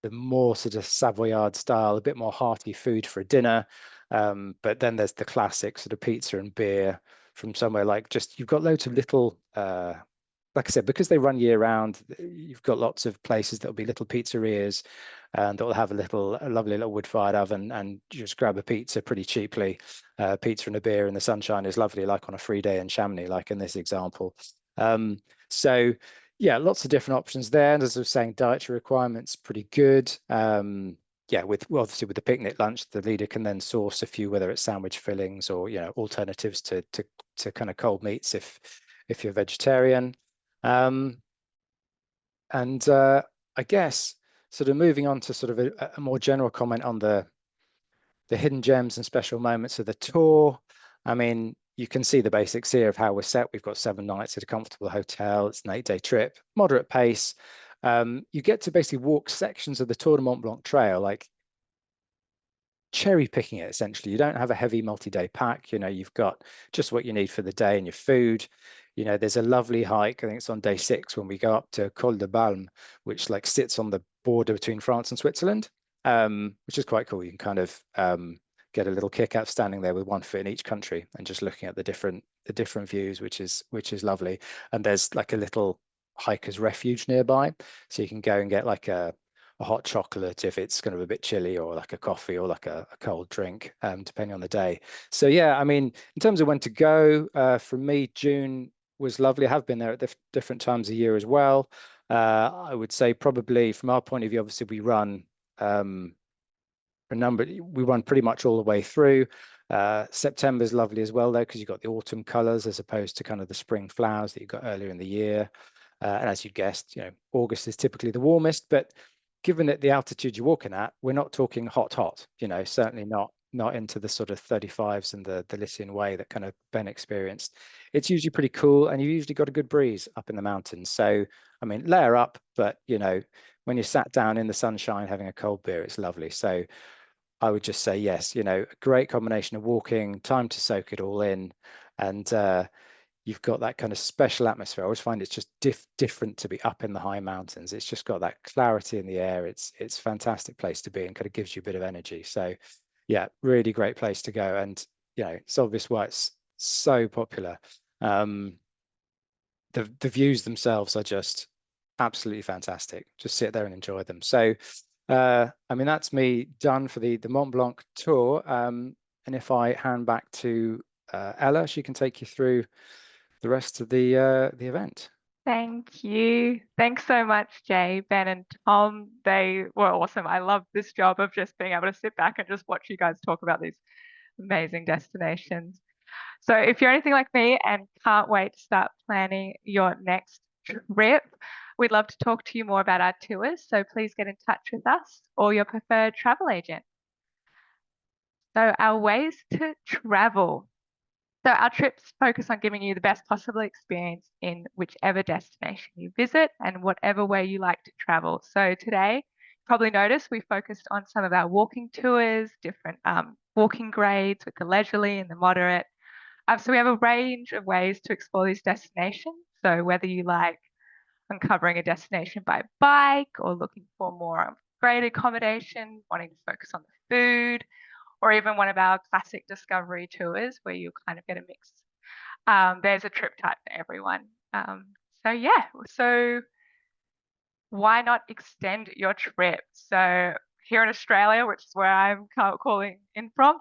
[SPEAKER 4] the more sort of Savoyard style, a bit more hearty food for a dinner. But then there's the classic sort of pizza and beer from somewhere like, just, you've got loads of little, like I said, because they run year round, you've got lots of places that'll be little pizzerias and that'll have a lovely little wood-fired oven, and you just grab a pizza pretty cheaply. Pizza and a beer in the sunshine is lovely, like on a free day in Chamonix, like in this example. So yeah, lots of different options there. And as I was saying, dietary requirements pretty good. Yeah, well, obviously with the picnic lunch, the leader can then source a few, whether it's sandwich fillings or, you know, alternatives to kind of cold meats if you're vegetarian. And I guess sort of moving on to sort of a more general comment on the hidden gems and special moments of the tour. I mean, you can see the basics here of how we're set. We've got 7 nights at a comfortable hotel. It's an 8-day trip, moderate pace. You get to basically walk sections of the Tour de Mont Blanc trail, like cherry picking it essentially. You don't have a heavy multi-day pack. You know, you've got just what you need for the day and your food. You know, there's a lovely hike. I think it's on day 6 when we go up to Col de Balme, which like sits on the border between France and Switzerland, which is quite cool. You can kind of get a little kick out standing there with one foot in each country and just looking at the different views, which is lovely. And there's like a little hiker's refuge nearby, so you can go and get like a hot chocolate if it's kind of a bit chilly, or like a coffee, or like a cold drink, depending on the day. So yeah, I mean, in terms of when to go, for me, June was lovely. I have been there at different times of year as well. I would say probably from our point of view, obviously we run we run pretty much all the way through. September is lovely as well though, because you've got the autumn colors as opposed to kind of the spring flowers that you got earlier in the year. And as you guessed, you know, August is typically the warmest, but given that the altitude you're walking at, we're not talking hot, you know, certainly not into the sort of 35s and the Lycian Way that kind of Ben experienced. It's usually pretty cool, and you've usually got a good breeze up in the mountains. So, I mean, layer up, but you know, when you're sat down in the sunshine having a cold beer, it's lovely. So I would just say yes, you know, a great combination of walking, time to soak it all in, and you've got that kind of special atmosphere. I always find it's just different to be up in the high mountains. It's just got that clarity in the air. It's a fantastic place to be, and kind of gives you a bit of energy. So yeah, really great place to go. And you know, it's obvious why it's so popular. The views themselves are just absolutely fantastic. Just sit there and enjoy them. So I mean, that's me done for the Mont Blanc tour. And if I hand back to Ella, she can take you through the rest of the event.
[SPEAKER 1] Thank you. Thanks so much, Jay, Ben, and Tom. They were awesome. I love this job of just being able to sit back and just watch you guys talk about these amazing destinations. So if you're anything like me and can't wait to start planning your next trip, we'd love to talk to you more about our tours. So please get in touch with us or your preferred travel agent. So our ways to travel. So our trips focus on giving you the best possible experience in whichever destination you visit and whatever way you like to travel. So today, you probably noticed we focused on some of our walking tours, different walking grades with the leisurely and the moderate. So we have a range of ways to explore these destinations. So whether you like uncovering a destination by bike or looking for more great accommodation, wanting to focus on the food, or even one of our classic discovery tours where you kind of get a mix. There's a trip type for everyone. So yeah, so why not extend your trip? So here in Australia, which is where I'm calling in from,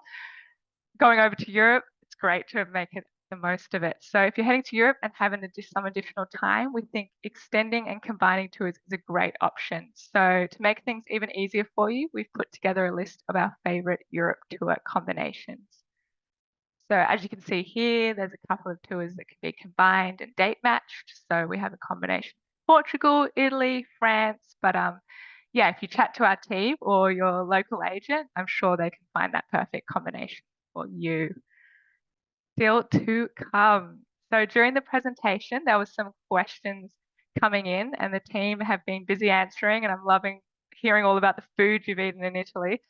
[SPEAKER 1] going over to Europe, it's great to make it the most of it. So if you're heading to Europe and having some additional time, we think extending and combining tours is a great option. So to make things even easier for you, we've put together a list of our favorite Europe tour combinations. So as you can see here, there's a couple of tours that can be combined and date matched. So we have a combination Portugal, Italy, France, but yeah, if you chat to our team or your local agent, I'm sure they can find that perfect combination for you. Still to come. So during the presentation, there was some questions coming in and the team have been busy answering, and I'm loving hearing all about the food you've eaten in Italy.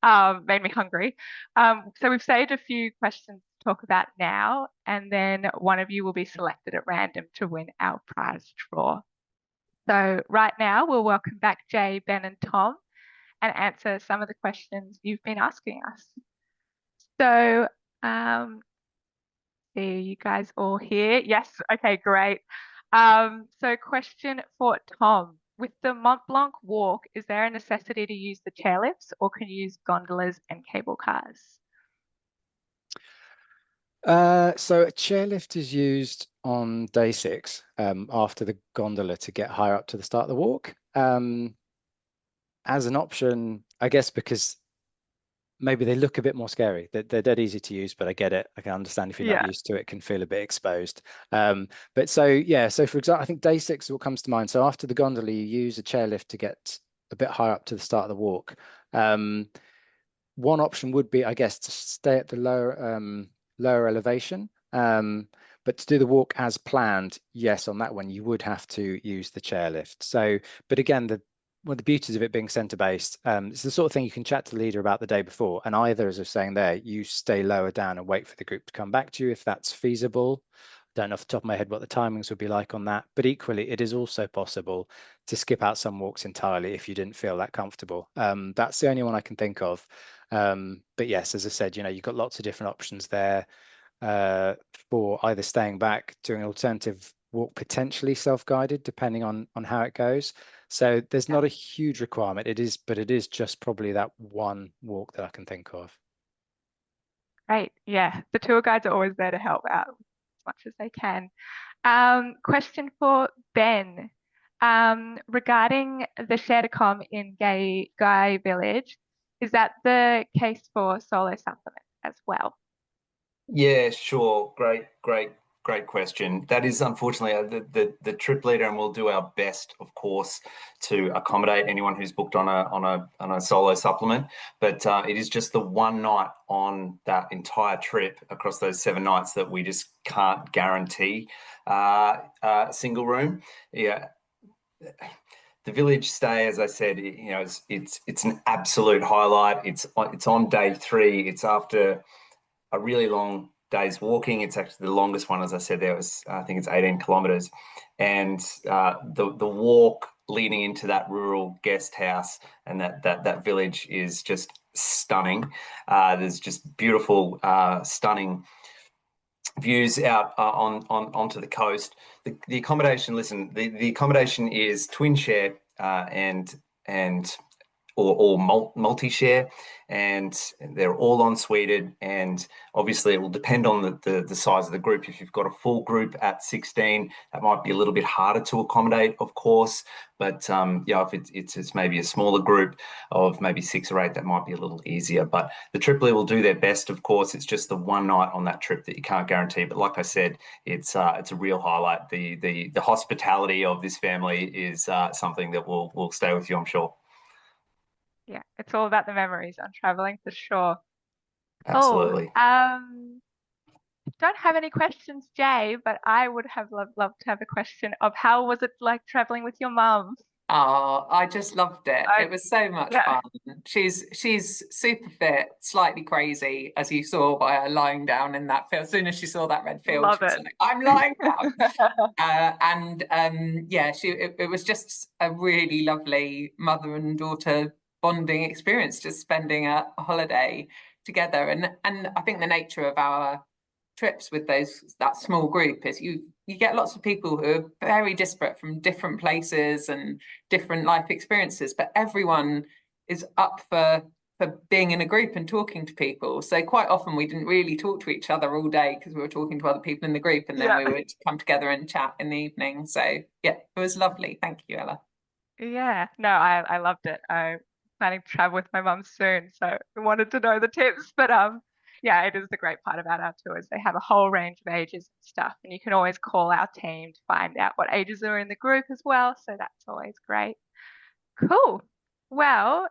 [SPEAKER 1] Made me hungry. So we've saved a few questions to talk about now, and then one of you will be selected at random to win our prize draw. So right now we'll welcome back Jay, Ben, and Tom and answer some of the questions you've been asking us. So see you guys all here. Yes, okay, great. So question for Tom. With the Mont Blanc walk, is there a necessity to use the chairlifts or can you use gondolas and cable cars?
[SPEAKER 4] So a chairlift is used on day 6 after the gondola to get higher up to the start of the walk. As an option, I guess, because maybe they look a bit more scary. They're dead easy to use, but I get it. I can understand if you're not used to it, can feel a bit exposed. But so, yeah, so for example, I think day 6 is what comes to mind. So after the gondola, you use a chairlift to get a bit higher up to the start of the walk. One option would be, I guess, to stay at the lower elevation. But to do the walk as planned, yes, on that one, you would have to use the chairlift. So, but again, one of the beauties of it being centre-based, it's the sort of thing you can chat to the leader about the day before. And either, as I was saying there, you stay lower down and wait for the group to come back to you if that's feasible. Don't know off the top of my head what the timings would be like on that. But equally, it is also possible to skip out some walks entirely if you didn't feel that comfortable. That's the only one I can think of. But yes, as I said, you've got lots of different options there for either staying back, doing an alternative walk, potentially self-guided, depending on how it goes. So there's not a huge requirement. But it is just probably that one walk that I can think of.
[SPEAKER 1] Great. Yeah, the tour guides are always there to help out as much as they can. Question for Ben. Regarding the share to come in Guy Village, is that the case for solo supplement as well?
[SPEAKER 3] Yeah, sure. Great question. That is unfortunately the trip leader, and we'll do our best, of course, to accommodate anyone who's booked on a solo supplement. But it is just the one night on that entire trip across those 7 nights that we just can't guarantee a single room. Yeah. The village stay, as I said, it's an absolute highlight. It's on day 3. It's after a really long day's walking. It's actually the longest one, as I said. I think it's 18 kilometers, and the walk leading into that rural guest house and that village is just stunning. There's just beautiful, stunning views out onto the coast. The accommodation. Listen, the accommodation is twin share and or multi-share, and they're all ensuited. And obviously, it will depend on the size of the group. If you've got a full group at 16, that might be a little bit harder to accommodate, of course. But if it's maybe a smaller group of maybe 6 or 8, that might be a little easier. But the Tripoli will do their best, of course. It's just the one night on that trip that you can't guarantee. But like I said, it's a real highlight. The hospitality of this family is something that will stay with you, I'm sure.
[SPEAKER 1] Yeah, it's all about the memories on traveling for sure.
[SPEAKER 3] Absolutely.
[SPEAKER 1] Don't have any questions, Jay, but I would have loved to have a question of how was it like traveling with your mum?
[SPEAKER 2] Oh, I just loved it. It was so much fun. She's super fit, slightly crazy, as you saw by her lying down in that field. As soon as she saw that red field,
[SPEAKER 1] Love
[SPEAKER 2] she was
[SPEAKER 1] it.
[SPEAKER 2] like, I'm lying down. It was just a really lovely mother and daughter bonding experience, just spending a holiday together. And I think the nature of our trips with that small group is you get lots of people who are very disparate from different places and different life experiences, but everyone is up for being in a group and talking to people. So quite often we didn't really talk to each other all day because we were talking to other people in the group, and then we would come together and chat in the evening. So yeah, it was lovely. Thank you, Ella.
[SPEAKER 1] Yeah, no, I loved it. I'm planning to travel with my mum soon, so I wanted to know the tips. But yeah, it is the great part about our tours. They have a whole range of ages and stuff, and you can always call our team to find out what ages are in the group as well. So that's always great. Cool. Well,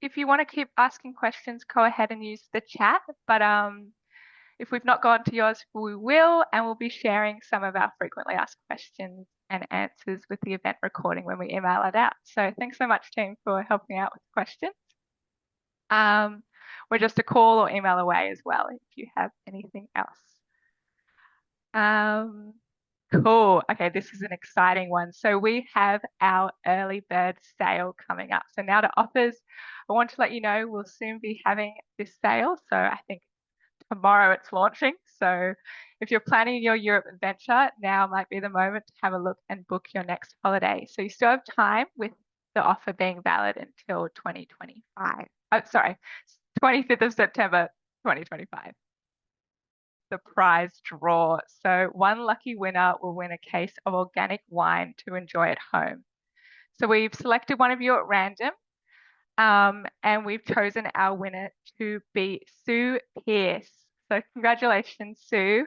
[SPEAKER 1] if you want to keep asking questions, go ahead and use the chat. But If we've not gone to yours, we will, and we'll be sharing some of our frequently asked questions and answers with the event recording when we email it out. So thanks so much, team, for helping out with the questions. We're just a call or email away as well if you have anything else. Cool. Okay, this is an exciting one. So we have our early bird sale coming up. So now to offers, I want to let you know we'll soon be having this sale. So I think tomorrow it's launching. So if you're planning your Europe adventure, now might be the moment to have a look and book your next holiday. So you still have time with the offer being valid until 2025. Oh, sorry, 25th of September, 2025. The prize draw. So one lucky winner will win a case of organic wine to enjoy at home. So we've selected one of you at random, and we've chosen our winner to be Sue Pierce. So congratulations, Sue.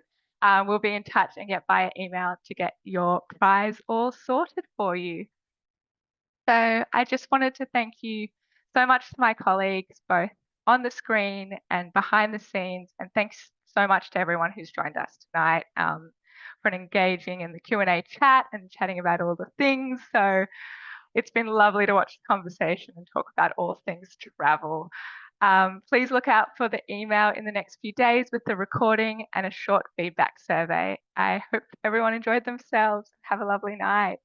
[SPEAKER 1] We'll be in touch and get via email to get your prize all sorted for you. So I just wanted to thank you so much to my colleagues, both on the screen and behind the scenes. And thanks so much to everyone who's joined us tonight for engaging in the Q&A chat and chatting about all the things. So it's been lovely to watch the conversation and talk about all things travel. Please look out for the email in the next few days with the recording and a short feedback survey. I hope everyone enjoyed themselves. Have a lovely night.